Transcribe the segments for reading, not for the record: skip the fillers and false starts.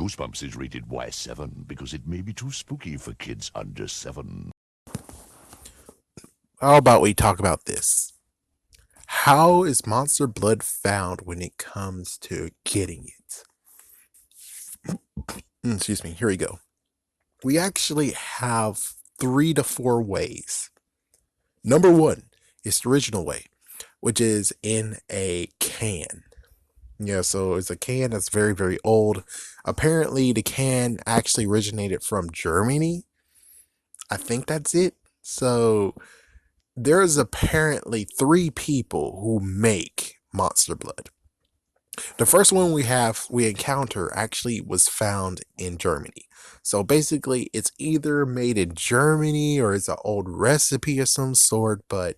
Goosebumps is rated Y7 because it may be too spooky for kids under 7. How about we talk about this? How is monster blood found when it comes to getting it? Excuse me, here we go. We actually have 3 to 4 ways. Number one is the original way, which is in a can. Yeah, so it's a can that's very, very old. Apparently, the can actually originated from Germany. I think that's it. So there's apparently 3 people who make Monster Blood. The first one we encounter actually was found in Germany. So basically it's either made in Germany or it's an old recipe of some sort, but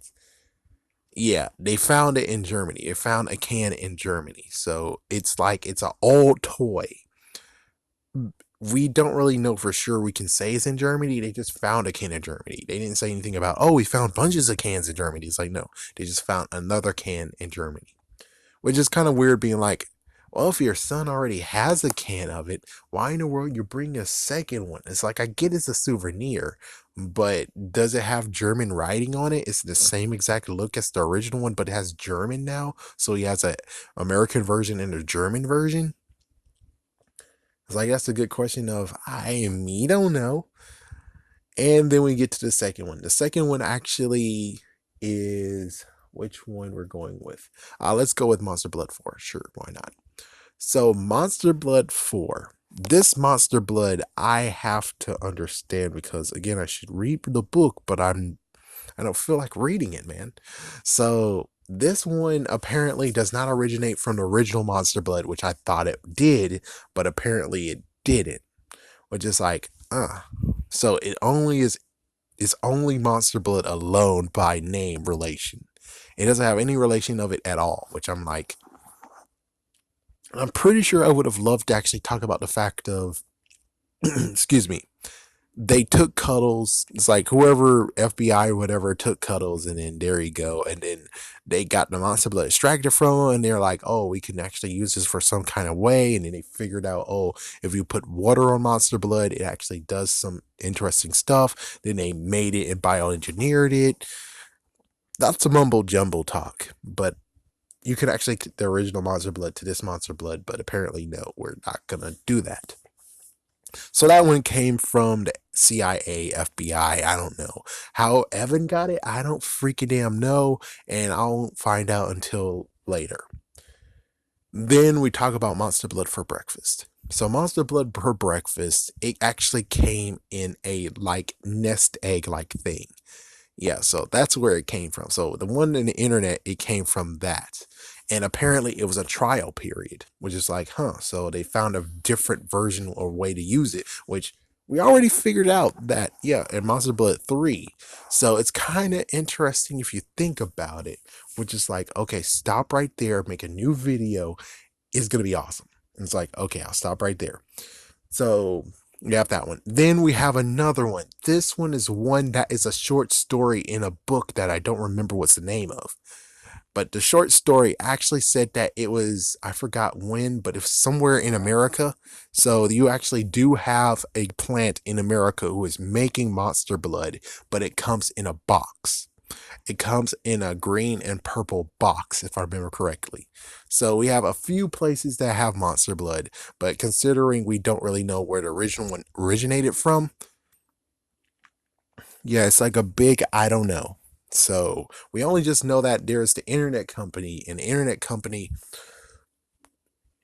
yeah, they found it in Germany. They found a can in Germany. So it's like it's an old toy. We don't really know for sure we can say it's in Germany. They just found a can in Germany. They didn't say anything about, oh, we found bunches of cans in Germany. It's like, no, they just found another can in Germany. Which is kind of weird being like, well, if your son already has a can of it, why in the world you bring a second one? It's like, I get it's a souvenir, but does it have German writing on it? It's the same exact look as the original one, but it has German now. So he has a American version and a German version. It's like, that's a good question of, me don't know. And then we get to the second one. The second one actually is which one we're going with. Let's go with Monster Blood 4. Sure, why not? So Monster Blood 4. This Monster Blood I have to understand because again I should read the book, but I don't feel like reading it, man. So this one apparently does not originate from the original Monster Blood, which I thought it did, but apparently it didn't. Which is like, so it's only Monster Blood alone by name relation. It doesn't have any relation of it at all, which I'm like, I'm pretty sure I would have loved to actually talk about the fact of, excuse me, they took Cuddles. It's like whoever FBI or whatever took Cuddles, and then there you go. And then they got the Monster Blood extracted from him, and they're like, oh, we can actually use this for some kind of way. And then they figured out, oh, if you put water on Monster Blood, it actually does some interesting stuff. Then they made it and bioengineered it. That's a mumble jumble talk, but you could actually get the original Monster Blood to this Monster Blood, but apparently no, we're not gonna do that. So that one came from the CIA, FBI. I don't know how Evan got it. I don't freaking damn know, and I won't find out until later. Then we talk about Monster Blood for breakfast. So Monster Blood for breakfast, it actually came in a like nest egg like thing. Yeah, so that's where it came from. So the one in the internet, it came from that. And apparently it was a trial period, which is like, so they found a different version or way to use it, which we already figured out that, yeah, in Monster Blood 3. So it's kind of interesting if you think about it, which is like, okay, stop right there, make a new video. It's going to be awesome. And it's like, okay, I'll stop right there. So we have that one. Then we have another one. This one is one that is a short story in a book that I don't remember what's the name of. But the short story actually said that it was, I forgot when, but it's somewhere in America. So you actually do have a plant in America who is making Monster Blood, but it comes in a box. It comes in a green and purple box, if I remember correctly. So we have a few places that have Monster Blood, but considering we don't really know where the original one originated from, yeah, it's like a big I don't know. So we only just know that there's the internet company, and the internet company,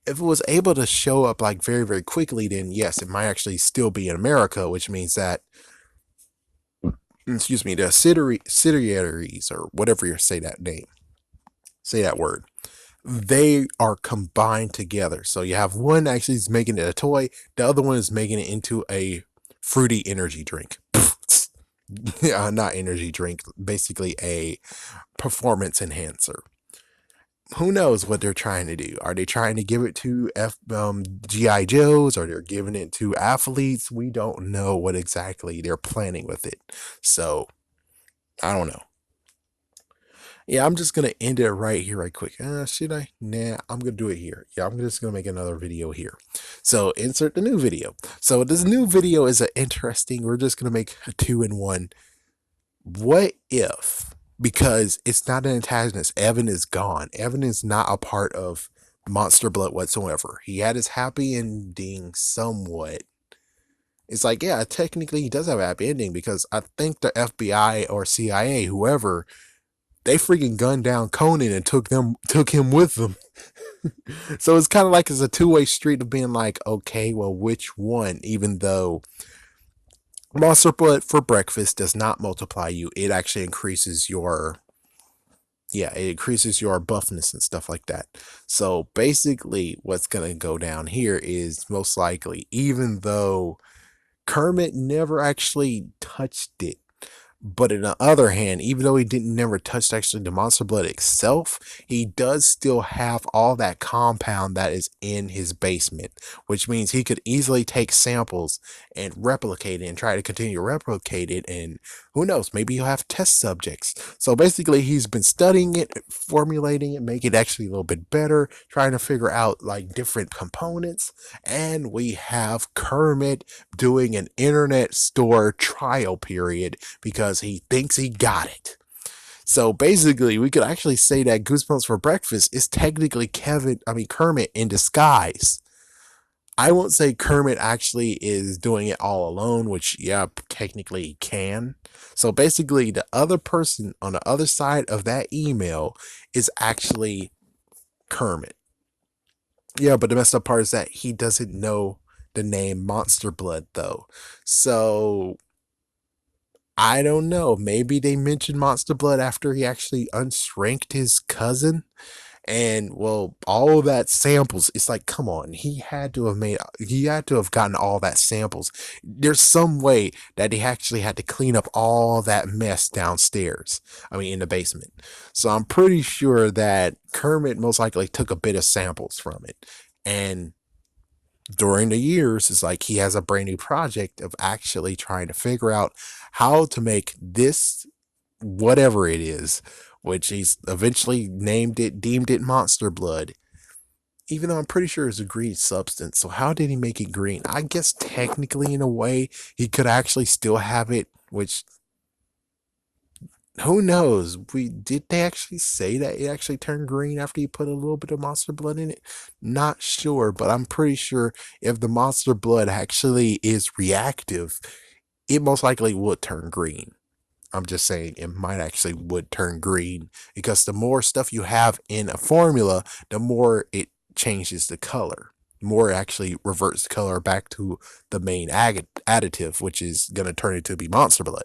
if it was able to show up like very, very quickly, then yes, it might actually still be in America, which means that, excuse me, the subsidiaries or whatever you say that word, they are combined together. So you have one actually is making it a toy, the other one is making it into a fruity energy drink. Not energy drink, basically a performance enhancer. Who knows what they're trying to do? Are they trying to give it to GI Joes, or they're giving it to athletes? We don't know what exactly they're planning with it. So I don't know. Yeah, I'm just gonna end it right here, right quick. Should I? Nah, I'm gonna do it here. Yeah, I'm just gonna make another video here. So insert the new video. So this new video is a interesting. We're just gonna make a 2-in-1. What if? Because it's not an antagonist. Evan is gone. Evan is not a part of Monster Blood whatsoever. He had his happy ending somewhat. It's like, yeah, technically he does have a happy ending because I think the FBI or CIA, whoever, they freaking gunned down Conan and took him with them. So it's kind of like it's a two-way street of being like, okay, well, which one? Even though Monster Blood for breakfast does not multiply you, it actually increases your, yeah, it increases your buffness and stuff like that. So basically, what's gonna go down here is most likely, even though Kermit never actually touched it, but on the other hand, even though he didn't never touch actually the monster blood itself, he does still have all that compound that is in his basement, which means he could easily take samples and replicate it and try to continue to replicate it. And who knows, maybe he'll have test subjects. So basically, he's been studying it, formulating it, make it actually a little bit better, trying to figure out like different components. And we have Kermit doing an internet store trial period because he thinks he got it. So basically, we could actually say that Goosebumps for Breakfast is technically Kermit in disguise. I won't say Kermit actually is doing it all alone, which, yeah, technically he can. So basically, the other person on the other side of that email is actually Kermit. Yeah, but the messed up part is that he doesn't know the name Monster Blood, though. So I don't know. Maybe they mentioned Monster Blood after he actually unshranked his cousin. And well, all of that samples, it's like, come on, he had to have gotten all that samples. There's some way that he actually had to clean up all that mess downstairs. I mean, in the basement. So I'm pretty sure that Kermit most likely took a bit of samples from it. And during the years, it's like he has a brand new project of actually trying to figure out how to make this whatever it is, which he's eventually deemed it Monster Blood. Even though I'm pretty sure it's a green substance. So how did he make it green? I guess technically in a way he could actually still have it, which who knows? Did they actually say that it actually turned green after you put a little bit of monster blood in it? Not sure, but I'm pretty sure if the monster blood actually is reactive, it most likely would turn green. I'm just saying it might actually would turn green because the more stuff you have in a formula, the more it changes the color. The more it actually reverts the color back to the main additive, which is going to turn it to be monster blood.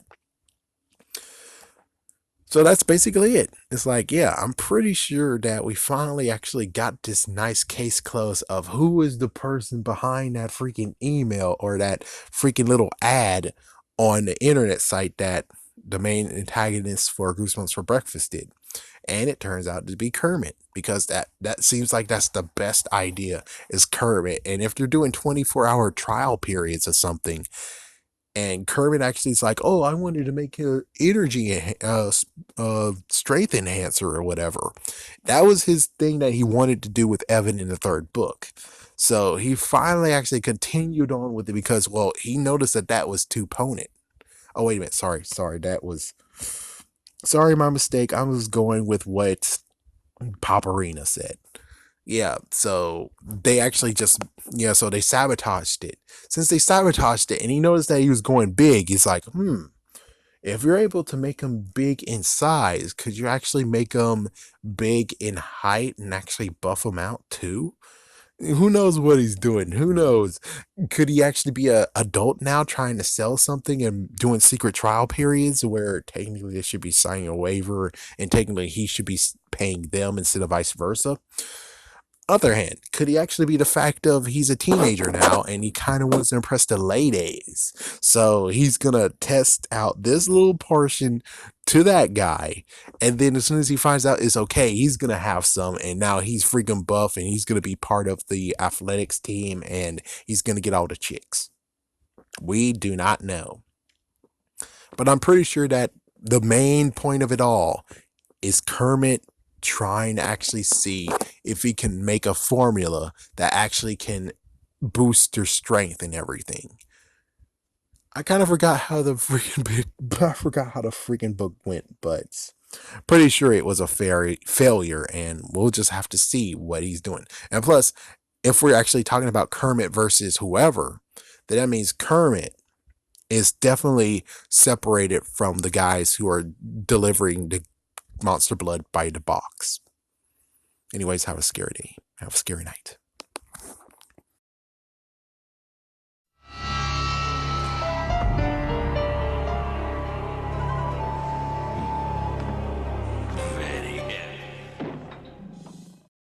So that's basically it. It's like, yeah, I'm pretty sure that we finally actually got this nice case closed of who is the person behind that freaking email or that freaking little ad on the internet site that the main antagonist for Goosebumps for Breakfast did. And it turns out to be Kermit because that seems like that's the best idea is Kermit. And if they're doing 24-hour trial periods or something, and Kermit actually is like, oh, I wanted to make an energy strength enhancer or whatever. That was his thing that he wanted to do with Evan in the third book. So he finally actually continued on with it because, well, he noticed that was too potent. Oh, wait a minute. Sorry, my mistake. I was going with what Paparina said. Yeah, so they actually so they sabotaged it. Since they sabotaged it and he noticed that he was going big, he's like, if you're able to make him big in size, could you actually make him big in height and actually buff him out too? Who knows what he's doing? Who knows? Could he actually be a adult now trying to sell something and doing secret trial periods where technically they should be signing a waiver and technically he should be paying them instead of vice versa? Other hand, could he actually be the fact of he's a teenager now and he kind of wants to impress the ladies? So he's gonna test out this little portion to that guy, and then as soon as he finds out it's okay, he's gonna have some, and now he's freaking buff and he's gonna be part of the athletics team and he's gonna get all the chicks. We do not know. But I'm pretty sure that the main point of it all is Kermit trying to actually see if he can make a formula that actually can boost your strength and everything. I kind of forgot how the freaking book went, but pretty sure it was a failure, and we'll just have to see what he's doing. And plus, if we're actually talking about Kermit versus whoever, then that means Kermit is definitely separated from the guys who are delivering the monster blood by the box. Anyways, have a scary day. Have a scary night.